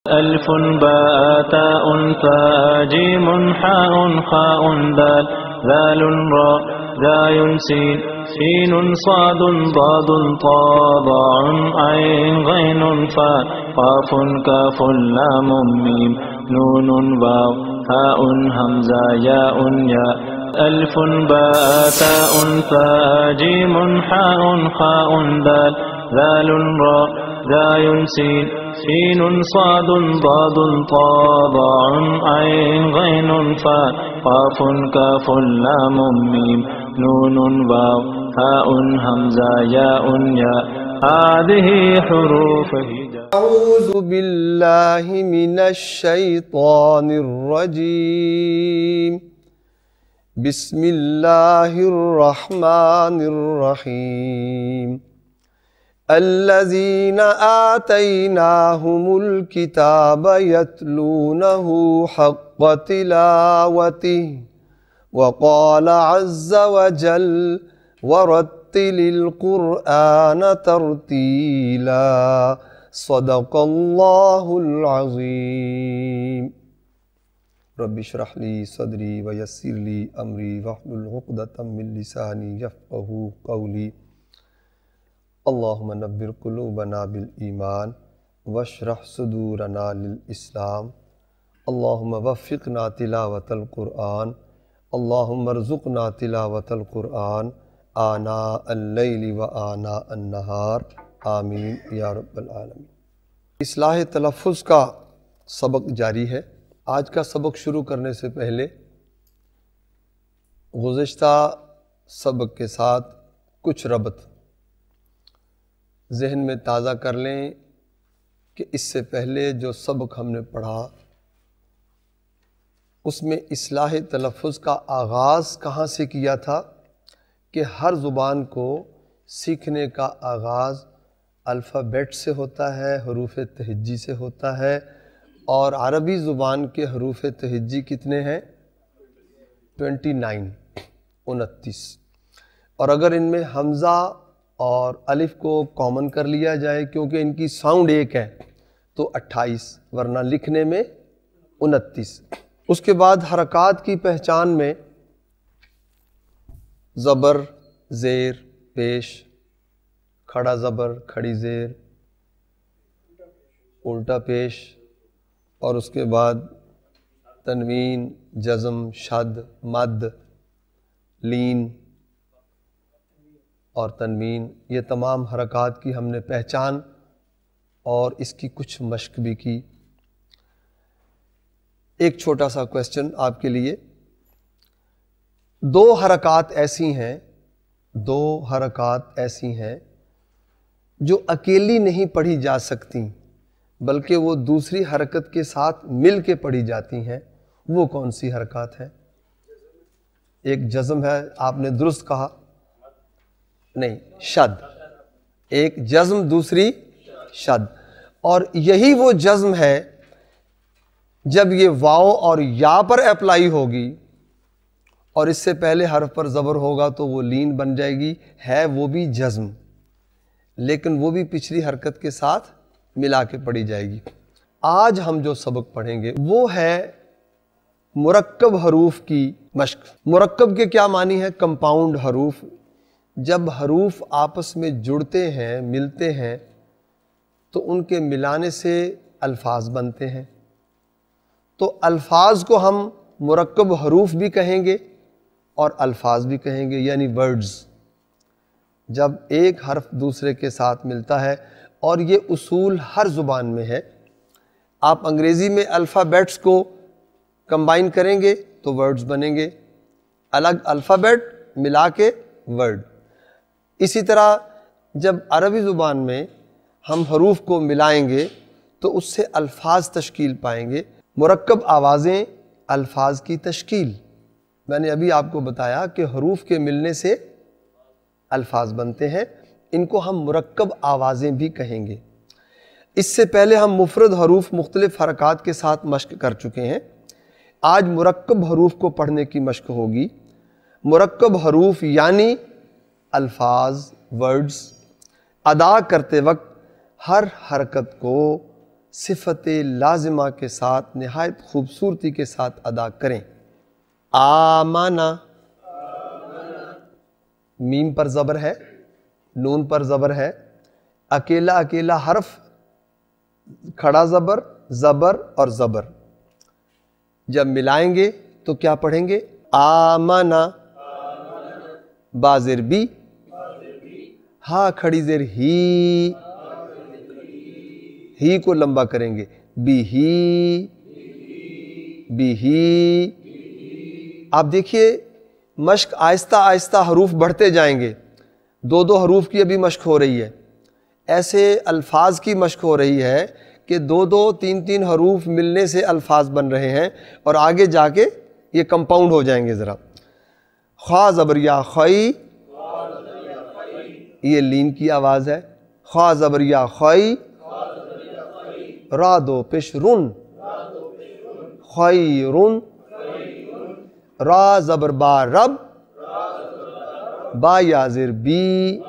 ألف باء تاء ثاء جيم حاء خاء دال ذال راء ذاي سين سين صاد ضاد طاء ضاع عين غين فاء قاف كاف لام ميم نون واو هاء همزة ياء ياء ألف باء تاء ثاء جيم حاء خاء دال ذال راء ذاي سين سين صاد ضاد طاء ضاع عين غين فاء قاف كاف لام ميم نون واو هاء همزة ياء ياء هذه حروف هجاء. أعوذ بالله من الشيطان الرجيم. بسم الله الرحمن الرحيم. الذين آتيناهم الكتاب يتلونه حق تلاوته وقال عز وجل ورتل القرآن ترتيلا صدق الله العظيم. رب اشرح لي صدري ويسر لي أمري واحلل عقدة من لساني يفقهوا قولي. اللهم نبر قلوبنا بالإيمان واشرح صدورنا للإسلام. اللهم وفقنا تلاوة القرآن. اللهم ارزقنا تلاوة القرآن آناء الليل وآناء النهار. آمین یا رب العالمین. اصلاح تلفظ کا سبق جاری ہے. آج کا سبق شروع کرنے سے پہلے گزشتہ سبق کے ساتھ کچھ ربط ذہن میں تازہ کر لیں کہ اس سے پہلے جو سبق ہم نے پڑھا اس میں اصلاح تلفظ کا آغاز کہاں سے کیا تھا کہ ہر زبان کو سیکھنے کا آغاز الفابیٹ سے ہوتا ہے، حروف تہجی سے ہوتا ہے، اور عربی زبان کے حروف تہجی کتنے ہیں؟ 29. اور اگر ان میں حمزہ اور الف کو کامن کر لیا جائے کیونکہ ان کی ساؤنڈ ایک ہے تو 28، ورنہ لکھنے میں 29. اس کے بعد حرکات کی پہچان میں زبر، زیر، پیش، کھڑا زبر، کھڑی زیر، الٹا پیش، اور اس کے بعد تنوین، جزم، شد، مد، لین اور تنوین، یہ تمام حرکات کی ہم نے پہچان اور اس کی کچھ مشق بھی کی. ایک چھوٹا سا کویسچن آپ کے لیے. دو حرکات ایسی ہیں جو اکیلی نہیں پڑھی جا سکتی بلکہ وہ دوسری حرکت کے ساتھ مل کے پڑھی جاتی ہیں. وہ کون سی حرکات ہیں؟ ایک جزم ہے، آپ نے درست کہا، نہیں، شد. ایک جزم، دوسری شد. اور یہی وہ جزم ہے جب یہ واو اور یا پر اپلائی ہوگی اور اس سے پہلے حرف پر زبر ہوگا تو وہ لین بن جائے گی. ہے وہ بھی جزم لیکن وہ بھی پچھلی حرکت کے ساتھ ملا کے پڑھی جائے گی. آج ہم جو سبق پڑھیں گے وہ ہے مرکب حروف کی مشق. مرکب کے کیا معنی ہے؟ کمپاؤنڈ حروف. جب حروف آپس میں جڑتے ہیں، ملتے ہیں تو ان کے ملانے سے الفاظ بنتے ہیں. تو الفاظ کو ہم مرکب حروف بھی کہیں گے اور الفاظ بھی کہیں گے، یعنی ورڈز. جب ایک حرف دوسرے کے ساتھ ملتا ہے، اور یہ اصول ہر زبان میں ہے. آپ انگریزی میں الفابیٹس کو کمبائن کریں گے تو ورڈز بنیں گے، الگ الفابیٹ ملا کے ورڈ. اسی طرح جب عربی زبان میں ہم حروف کو ملائیں گے تو اس سے الفاظ تشکیل پائیں گے. مرکب آوازیں الفاظ کی تشکیل. میں نے ابھی آپ کو بتایا کہ حروف کے ملنے سے الفاظ بنتے ہیں، ان کو ہم مرکب آوازیں بھی کہیں گے. اس سے پہلے ہم مفرد حروف مختلف حرکات کے ساتھ مشق کر چکے ہیں. آج مرکب حروف کو پڑھنے کی مشق ہوگی. مرکب حروف یعنی الفاظ، ورڈز ادا کرتے وقت ہر حرکت کو صفت لازمہ کے ساتھ نہایت خوبصورتی کے ساتھ ادا کریں۔ آمنا، میم پر زبر ہے، نون پر زبر ہے، اکیلا اکیلا حرف، کھڑا زبر، زبر اور زبر، جب ملائیں گے تو کیا پڑھیں گے؟ آمنا، با زیر بی، ہا کھڑی زیر ہی، ہی کو لمبا کریں گے، بی ہی، بی ہی۔ آپ دیکھیے مشق آہستہ آہستہ حروف بڑھتے جائیں گے، دو دو حروف کی ابھی مشق ہو رہی ہے، ایسے الفاظ کی مشق ہو رہی ہے کہ دو دو تین تین حروف ملنے سے الفاظ بن رہے ہیں، اور آگے جا کے یہ کمپاؤنڈ ہو جائیں گے ذرا۔ خواہ زبر یا خی، یہ لین کی آواز ہے، خواہ زبر یا خی، را دو پیش رن، خیرن، را زبر با رب، با یا زیر بی،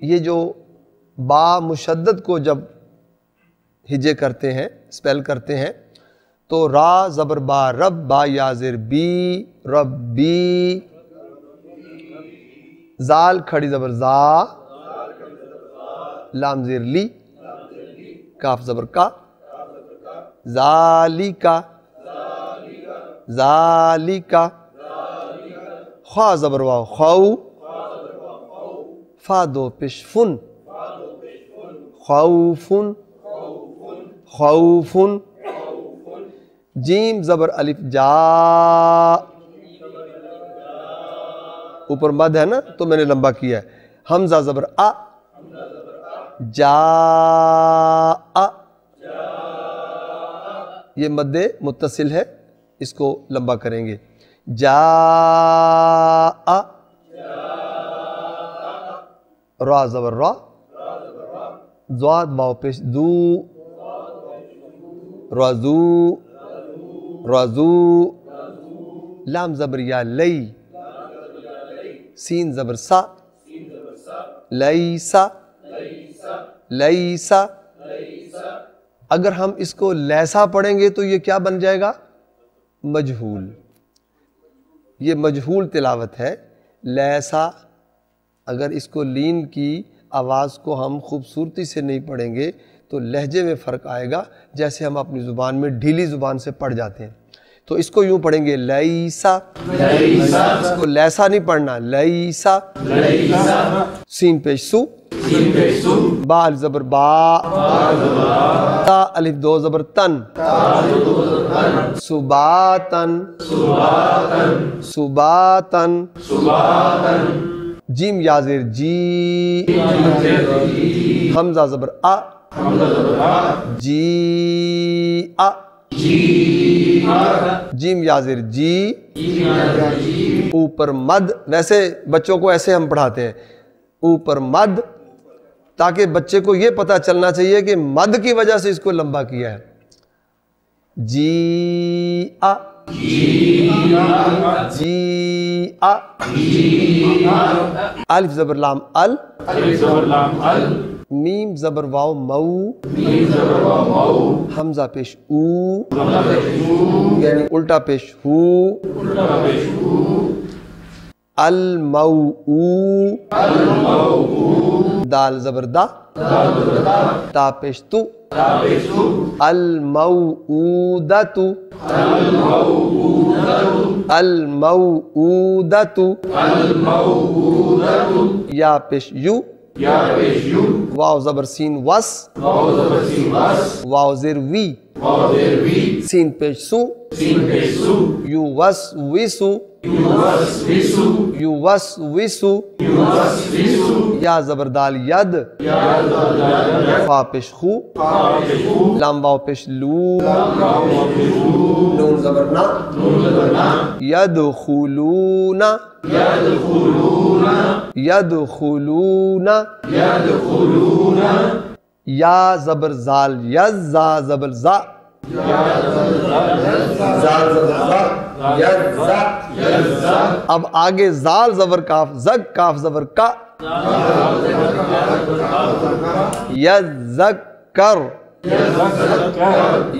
یہ جو با مشدد کو جب ہجے کرتے ہیں، سپیل کرتے ہیں، تو را زبر با رب، با یا زیر بی، ربی، زال کھڑی زبر زا، لام زیر لی، کاف زبر کا، ذالکا، ذالکا، خواہ زبر واو خو، فا دو پیش فن، خوفن، خوفن، جیم زبر الف جا، اوپر مد ہے نا تو میں نے لمبا کیا ہے، حمزہ زبر آ، جا، یہ مد متصل ہے، اس کو لمبا کریں گے، جا، را زبر را، ضاد واو پیش دو، رضو، رضو، لام زبر یا لی، سین زبر سا، لیسا، لیسا۔ اگر ہم اس کو لیسا پڑھیں گے تو یہ کیا بن جائے گا؟ مجہول، یہ مجہول تلاوت ہے۔ لیسا، اگر اس کو لین کی آواز کو ہم خوبصورتی سے نہیں پڑھیں گے تو لہجے میں فرق آئے گا، جیسے ہم اپنی زبان میں ڈھیلی زبان سے پڑھ جاتے ہیں۔ تو اس کو یوں پڑھیں گے لیسا، اس کو لیسا نہیں پڑھنا، لیسا، سین پیش سو، با الف زبر با، تا الف دو زبر تن، سباتن، سباتن، جیم یا زیر جی، حمزہ زبر آ، جی آ، جیم یا زیر جی، اوپر مد، ویسے بچوں کو ایسے ہم پڑھاتے ہیں، اوپر مد، تاکہ بچے کو یہ پتہ چلنا چاہیے کہ مد کی وجہ سے اس کو لمبا کیا ہے۔ جی آ، جی آ، الف زبر لام ال، میم زبر واو مو، حمزہ پیش او، یعنی الٹا پیش ہو، الموعو، دال زبر دا، تا پیش تو، الموعودۃ، الموعودۃ، یا پیش یو، واو زبر سین وس، واو زیر وی، سین پیش سو، یو وس وسو، یو وس وسو، یا زبر دال ید، فا پیش خو، لام واو پیش لو، نون زبر نا، یدخلون، یدخلون، یا زبر زال یز، زا زبر زا، زال زبر زا، یز، اب آگے زال زبر کاف، زگ کاف زبر کا، یذکر،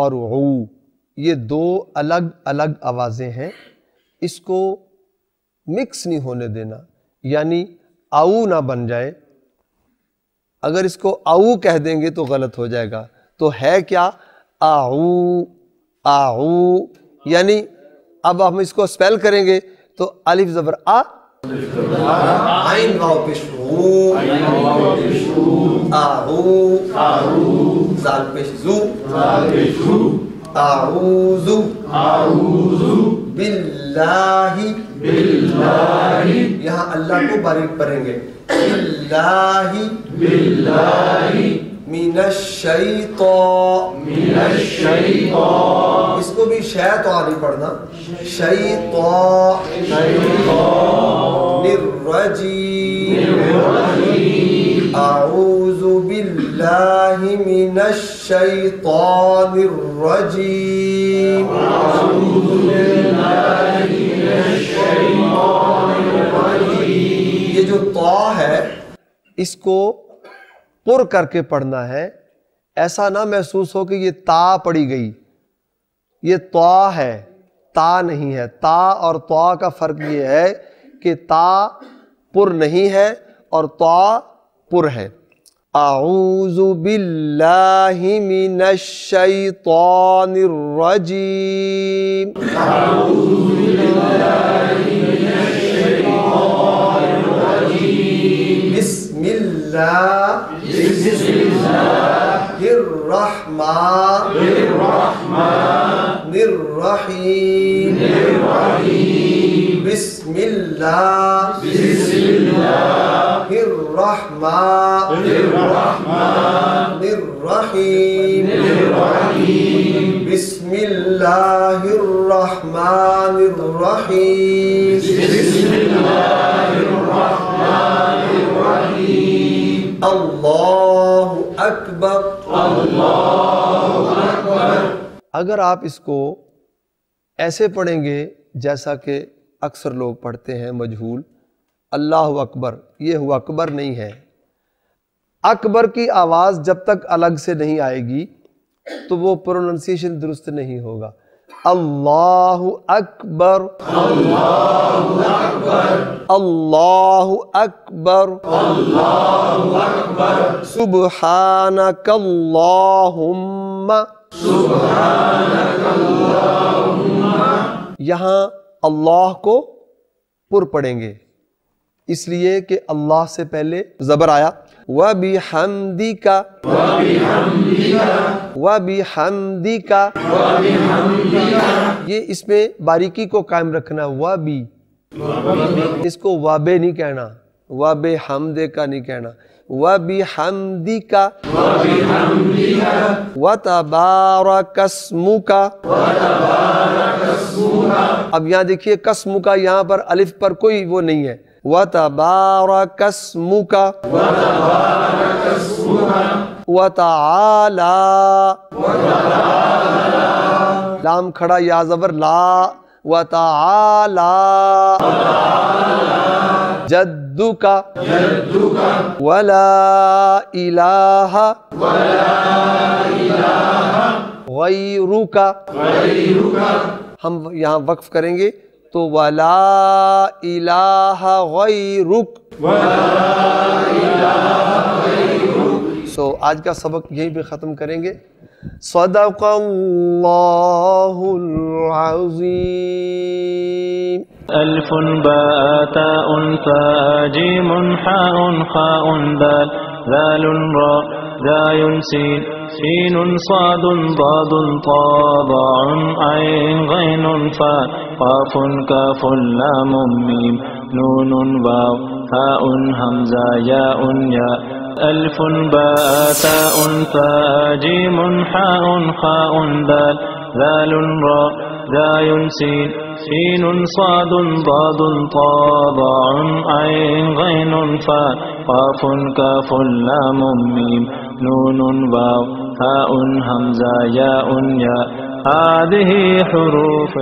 اور عو، یہ دو الگ الگ آوازیں ہیں، اس کو مکس نہیں ہونے دینا، یعنی او نہ بن جائے۔ اگر اس کو او کہہ دیں گے تو غلط ہو جائے گا، تو ہے کیا؟ آعو آعو، یعنی اب ہم اس کو سپیل کریں گے تو الف زبر آ، عین واو پیش او، آعو، زال پیش زو، اعوذ باللہ، یہاں اللہ کو باریک پڑھیں گے، باللہ من الشیطان، اس کو بھی شیطان نہیں پڑھنا، شیطان الرجیم، اعوذ باللہ من الشیطان الرجیم، یہ جو طا ہے اس کو پر کر کے پڑھنا ہے، ایسا نہ محسوس ہو کہ یہ تا پڑھی گئی، یہ طا ہے، تا نہیں ہے۔ تا اور طا کا فرق یہ ہے کہ تا پر نہیں ہے اور طا پر ہے۔ اعوذ باللہ من الشیطان الرجیم، بسم اللہ الرحمن الرحیم، بسم اللہ الرحمن الرحیم، بسم اللہ الرحمن الرحیم، اللہ اکبر۔ اگر آپ اس کو ایسے پڑھیں گے جیسا کہ اکثر لوگ پڑھتے ہیں مجہول، اللہ اکبر، یہ ہوا اکبر نہیں ہے۔ اکبر کی آواز جب تک الگ سے نہیں آئے گی تو وہ پروننسیشن درست نہیں ہوگا۔ اللہ اکبر، اللہ اکبر، سبحانک اللہم، یہاں اللہ کو پر پڑھیں گے اس لیے کہ اللہ سے پہلے زبر آیا، وَبِحَمْدِكَ، وَبِحَمْدِكَ، یہ اس میں باریکی کو قائم رکھنا، وَبِ، اس کو وَبِ نہیں کہنا، وَبِحَمْدِكَ نہیں کہنا، وَبِحَمْدِكَ، وَتَبَارَكَ اسْمُكَ۔ اب یہاں دیکھیے قسم کا، یہاں پر الف پر کوئی وہ نہیں ہے، وَتَبَارَكَ اسْمُكَ، وَتَعَالَى، لام کھڑا یا زبر لا، وَتَعَالَى، جَدُّكَ، وَلَا إِلَٰهَ غَيْرُكَ، ہم یہاں وقف کریں گے تو وَلَا إِلَٰهَ غَيْرُكَ۔ آج کا سبق یہیں پہ ختم کریں گے۔ صدق اللہ العظیم۔ ألف باء تاء ثاء جيم حاء خاء دال ذال راء زاي سين سين صاد ضاد طاء ضاء عين غين فاء قاف كاف لام ميم نون واو هاء همزة ياء ياء ألف باء تاء ثاء جيم حاء خاء دال ذال راء زاي سين سين صاد ضاد طاء ضاء عين غين فاء قاف كاف لام ميم نون واو هاء همزة ياء ياء هذه حروف